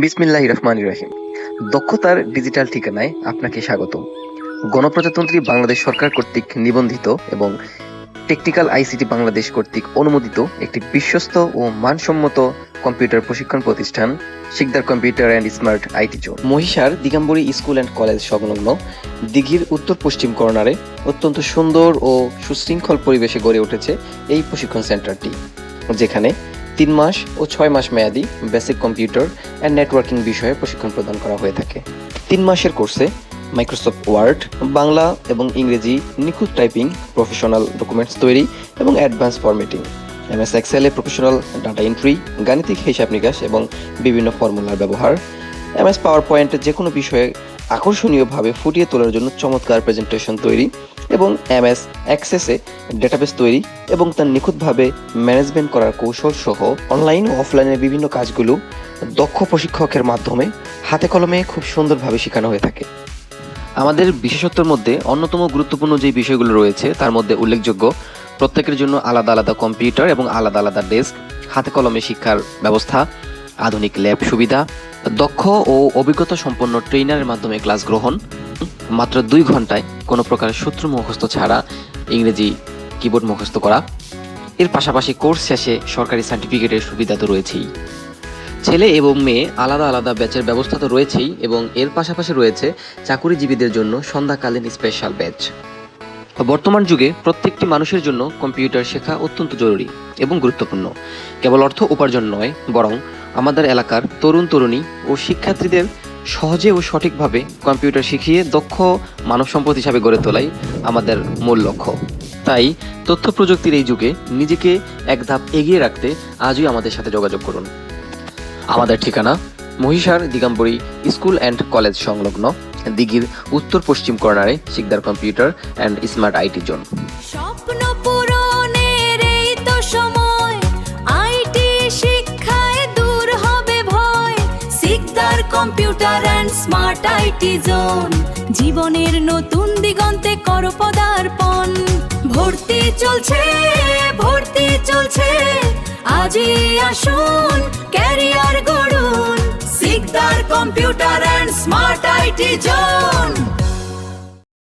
বিসমিল্লাহির রহমানির রহিম। দক্ষতার ডিজিটাল ঠিকানায় আপনাকে স্বাগতম। গণপ্রজাতন্ত্রী বাংলাদেশ সরকার কর্তৃক নিবন্ধিত এবং টেকনিক্যাল আইসিটি বাংলাদেশ কর্তৃক অনুমোদিত একটি বিশ্বস্ত ও মানসম্মত কম্পিউটার প্রশিক্ষণ প্রতিষ্ঠান Sikdar computer and smart IT zone, মহিষার দিগম্বরী স্কুল অ্যান্ড কলেজ সংলগ্ন দিঘির উত্তর পশ্চিম কর্নারে অত্যন্ত সুন্দর ও সুশৃঙ্খল পরিবেশে গড়ে উঠেছে এই প্রশিক্ষণ সেন্টারটি, যেখানে 3 মাস ও 6 মাস মেয়াদী বেসিক কম্পিউটার অ্যান্ড নেটওয়ার্কিং বিষয়ে প্রশিক্ষণ প্রদান করা হয়ে থাকে। 3 মাসের কোর্সে মাইক্রোসফট ওয়ার্ড, বাংলা এবং ইংরেজি নিখুঁত টাইপিং, প্রফেশনাল ডকুমেন্টস তৈরি এবং অ্যাডভান্স ফরম্যাটিং, এমএস এক্সেলে প্রফেশনাল ডাটা এন্ট্রি, গাণিতিক হিসাব নিকাশ এবং বিভিন্ন ফর্মুলার ব্যবহার, এমএস পাওয়ার পয়েন্টের যে কোনো বিষয়ে আকর্ষণীয়ভাবে ফুটিয়ে তোলার জন্য চমৎকার প্রেজেন্টেশন তৈরি এবং এমএস অ্যাক্সেসে ডেটাবেস তৈরি এবং তার নিখুঁতভাবে ম্যানেজমেন্ট করার কৌশল সহ অনলাইন ও অফলাইনের বিভিন্ন কাজগুলো দক্ষ প্রশিক্ষকের মাধ্যমে হাতে কলমে খুব সুন্দরভাবে শেখানো হয়ে থাকে। আমাদের বিশেষত্বের মধ্যে অন্যতম গুরুত্বপূর্ণ যে বিষয়গুলো রয়েছে তার মধ্যে উল্লেখযোগ্য প্রত্যেকের জন্য আলাদা আলাদা কম্পিউটার এবং আলাদা আলাদা ডেস্ক, হাতে কলমে শিক্ষার ব্যবস্থা, আধুনিক ল্যাব সুবিধা, দক্ষ ও অভিজ্ঞতা সম্পন্ন ট্রেনারের মাধ্যমে ক্লাস গ্রহণ, মাত্র 2 ঘন্টায় কোনো প্রকার সূত্র মুখস্থ ছাড়া ইংরেজি কিবোর্ড মুখস্থ করা। এর পাশাপাশি কোর্স শেষে সরকারি সার্টিফিকেটের সুবিধা তো রয়েছেই। ছেলে এবং মেয়ে আলাদা আলাদা ব্যাচের ব্যবস্থা তো রয়েছেই এবং এর পাশাপাশি রয়েছে চাকুরিজীবীদের জন্য সন্ধ্যাকালীন স্পেশাল ব্যাচ। বর্তমান যুগে প্রত্যেকটি মানুষের জন্য কম্পিউটার শেখা অত্যন্ত জরুরি এবং গুরুত্বপূর্ণ। কেবল অর্থ উপার্জন নয়, বরং আমাদের এলাকার তরুণ তরুণী ও শিক্ষার্থীদের সহজে ও সঠিকভাবে কম্পিউটার শিখিয়ে দক্ষ মানব সম্পদ হিসাবে গড়ে তোলাই আমাদের মূল লক্ষ্য। তাই তথ্য প্রযুক্তির এই যুগে নিজেকে এক ধাপ এগিয়ে রাখতে আজই আমাদের সাথে যোগাযোগ করুন। আমাদের ঠিকানা Mahishar Digambari school and college সংলগ্ন দিঘির উত্তর পশ্চিম কর্নারে Sikdar computer and smart IT Zone. স্বপ্ন পূরণের এই তো সময়, আইটি শিক্ষায় দূর হবে ভয়। Sikdar computer and smart IT zone, জীবনের নতুন দিগন্তে করো পদার্পণ। ভর্তি চলছে, আজই আসুন ক্যারিয়ার গড়ুন। Sikdar computer and smart IT zone.